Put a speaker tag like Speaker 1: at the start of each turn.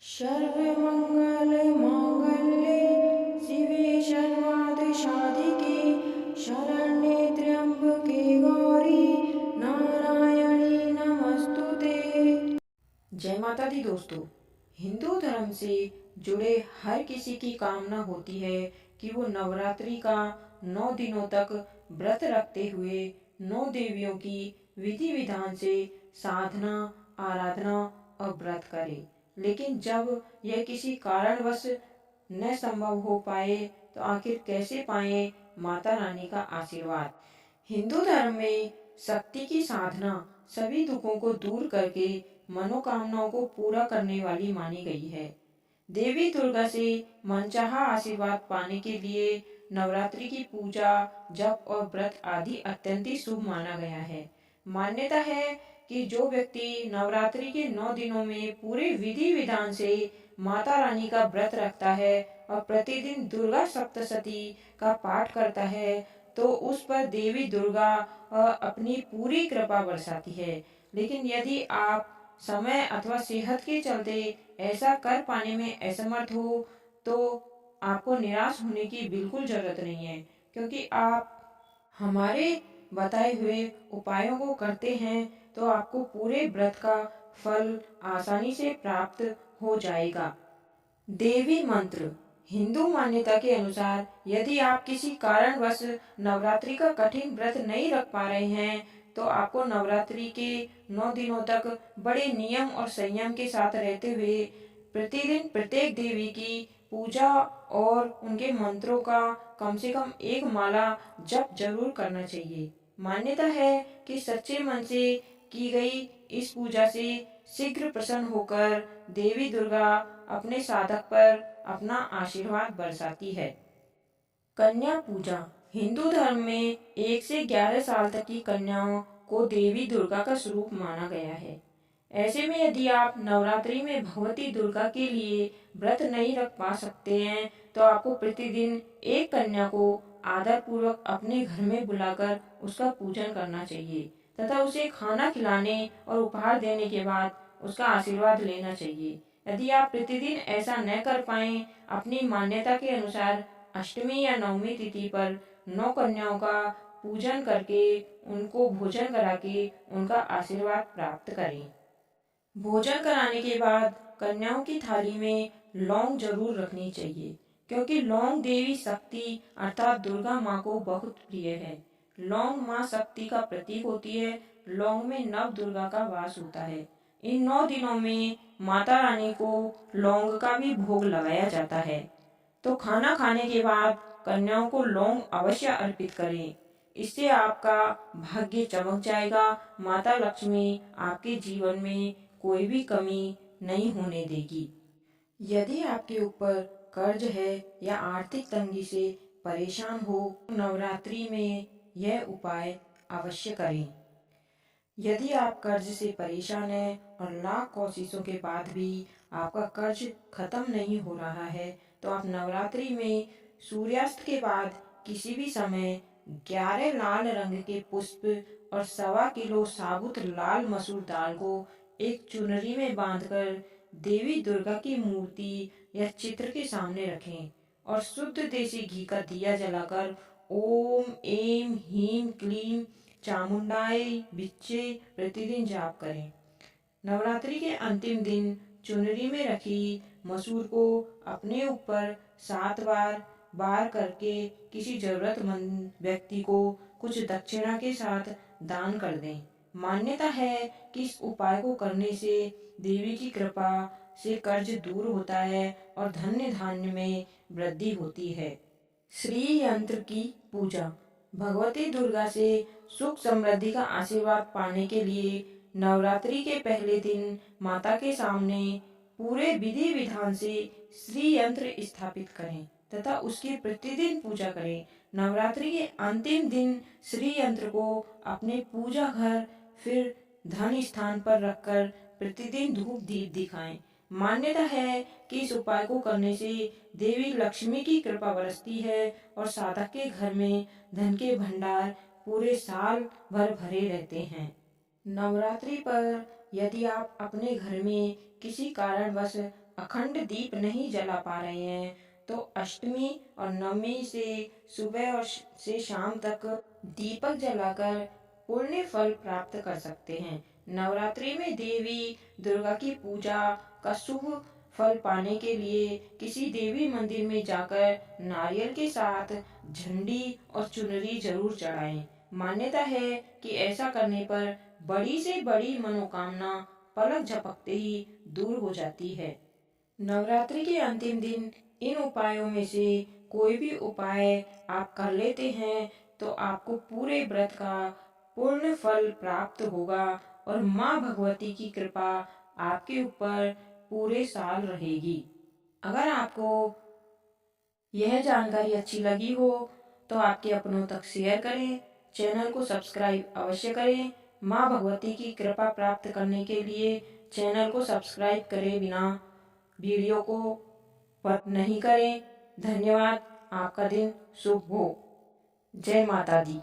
Speaker 1: सर्वमङ्गलमाङ्गल्ये शिवे सर्वार्थसाधिके शरण्ये त्र्यम्बके गौरी नारायणी नमस्तुते। जय माता दी दोस्तों, हिंदू धर्म से जुड़े हर किसी की कामना होती है कि वो नवरात्रि का 9 दिनों तक व्रत रखते हुए 9 देवियों की विधि विधान से साधना, आराधना और व्रत करे। लेकिन जब यह किसी कारणवश न संभव हो पाए तो आखिर कैसे पाए माता रानी का आशीर्वाद। हिंदू धर्म में शक्ति की साधना सभी दुखों को दूर करके मनोकामनाओं को पूरा करने वाली मानी गई है। देवी दुर्गा से मनचाहा आशीर्वाद पाने के लिए नवरात्रि की पूजा, जप और व्रत आदि अत्यंत ही शुभ माना गया है। मान्यता है कि जो व्यक्ति नवरात्रि के 9 दिनों में पूरे विधि विधान से माता रानी का व्रत रखता है और प्रतिदिन दुर्गा सप्तशती का पाठ करता है तो उस पर देवी दुर्गा अपनी पूरी कृपा बरसाती है। लेकिन यदि आप समय अथवा सेहत के चलते ऐसा कर पाने में असमर्थ हो तो आपको निराश होने की बिल्कुल जरूरत नहीं है, क्योंकि आप हमारे बताए हुए उपायों को करते हैं तो आपको पूरे व्रत का फल आसानी से प्राप्त हो जाएगा। देवी मंत्र। हिंदू मान्यता के अनुसार यदि आप किसी कारणवश नवरात्रि का कठिन व्रत नहीं रख पा रहे हैं तो आपको नवरात्रि के 9 दिनों तक बड़े नियम और संयम के साथ रहते हुए प्रतिदिन प्रत्येक देवी की पूजा और उनके मंत्रों का कम से कम एक माला जप जरूर करना चाहिए। मान्यता है कि सच्चे मन से की गई इस पूजा से शीघ्र प्रसन्न होकर देवी दुर्गा अपने साधक पर अपना आशीर्वाद बरसाती है। कन्या पूजा। हिंदू धर्म में 1 से 11 साल तक की कन्याओं को देवी दुर्गा का स्वरूप माना गया है। ऐसे में यदि आप नवरात्रि में भगवती दुर्गा के लिए व्रत नहीं रख पा सकते हैं तो आपको प्रतिदिन एक कन्या को आदर पूर्वक अपने घर में बुलाकर उसका पूजन करना चाहिए तथा उसे खाना खिलाने और उपहार देने के बाद उसका आशीर्वाद लेना चाहिए। यदि आप प्रतिदिन ऐसा न कर पाए, अपनी मान्यता के अनुसार अष्टमी या नवमी तिथि पर 9 कन्याओं का पूजन करके उनको भोजन करा के उनका आशीर्वाद प्राप्त करें। भोजन कराने के बाद कन्याओं की थाली में लौंग जरूर रखनी चाहिए, क्योंकि लौंग देवी शक्ति अर्थात दुर्गा माँ को बहुत प्रिय है। लौंग माँ शक्ति का प्रतीक होती है। लौंग में नव दुर्गा का वास होता है। इन 9 दिनों में माता रानी को लौंग का भी भोग लगाया जाता है। तो खाना खाने के बाद कन्याओं को लौंग अवश्य अर्पित करें। इससे आपका भाग्य चमक जाएगा। माता लक्ष्मी आपके जीवन में कोई भी कमी नहीं होने देगी। यदि आपके ऊपर कर्ज है या आर्थिक तंगी से परेशान हो, नवरात्रि में यह उपाय अवश्य करें। यदि आप कर्ज से परेशान हैं और लाख कोशिशों के बाद भी आपका कर्ज खत्म नहीं हो रहा है तो आप नवरात्रि में सूर्यास्त के बाद किसी भी समय 11 लाल रंग के पुष्प और 1.25 किलो साबुत लाल मसूर दाल को एक चुनरी में बांधकर देवी दुर्गा की मूर्ति या चित्र के सामने रखें और शुद्ध देसी घी का दिया जलाकर ओम एम हीम क्लीम चामुंडाय बिच्चे प्रतिदिन जाप करें। नवरात्रि के अंतिम दिन चुनरी में रखी मसूर को अपने ऊपर 7 बार बार करके किसी जरूरतमंद व्यक्ति को कुछ दक्षिणा के साथ दान कर दें। मान्यता है कि इस उपाय को करने से देवी की कृपा से कर्ज दूर होता है और धन्य धान्य में वृद्धि होती है। श्री यंत्र की पूजा। भगवती दुर्गा से सुख समृद्धि का आशीर्वाद पाने के लिए नवरात्रि के पहले दिन माता के सामने पूरे विधि विधान से श्री यंत्र स्थापित करें तथा उसकी प्रतिदिन पूजा करें। नवरात्रि के अंतिम दिन श्री यंत्र को अपने पूजा घर फिर धन स्थान पर रखकर प्रतिदिन धूप दीप दिखाएं। मान्यता है कि इस उपाय को करने से देवी लक्ष्मी की कृपा बरसती है और साधक के घर में धन के भंडार पूरे साल भर भरे रहते हैं। नवरात्रि पर यदि आप अपने घर में किसी कारणवश अखंड दीप नहीं जला पा रहे हैं तो अष्टमी और नवमी से सुबह और से शाम तक दीपक जलाकर पुण्य फल प्राप्त कर सकते हैं। नवरात्रि में देवी दुर्गा की पूजा का शुभ फल पाने के लिए किसी देवी मंदिर में जाकर नारियल के साथ झंडी और चुनरी जरूर चढ़ाएं। मान्यता है कि ऐसा करने पर बड़ी से बड़ी मनोकामना पलक झपकते ही दूर हो जाती है। नवरात्रि के अंतिम दिन इन उपायों में से कोई भी उपाय आप कर लेते हैं तो आपको पूरे व्रत का पूर्ण फल प्राप्त होगा और माँ भगवती की कृपा आपके ऊपर पूरे साल रहेगी। अगर आपको यह जानकारी अच्छी लगी हो तो आपके अपनों तक शेयर करें, चैनल को सब्सक्राइब अवश्य करें। माँ भगवती की कृपा प्राप्त करने के लिए चैनल को सब्सक्राइब करे बिना वीडियो को बंद नहीं करें। धन्यवाद। आपका दिन शुभ हो। जय माता दी।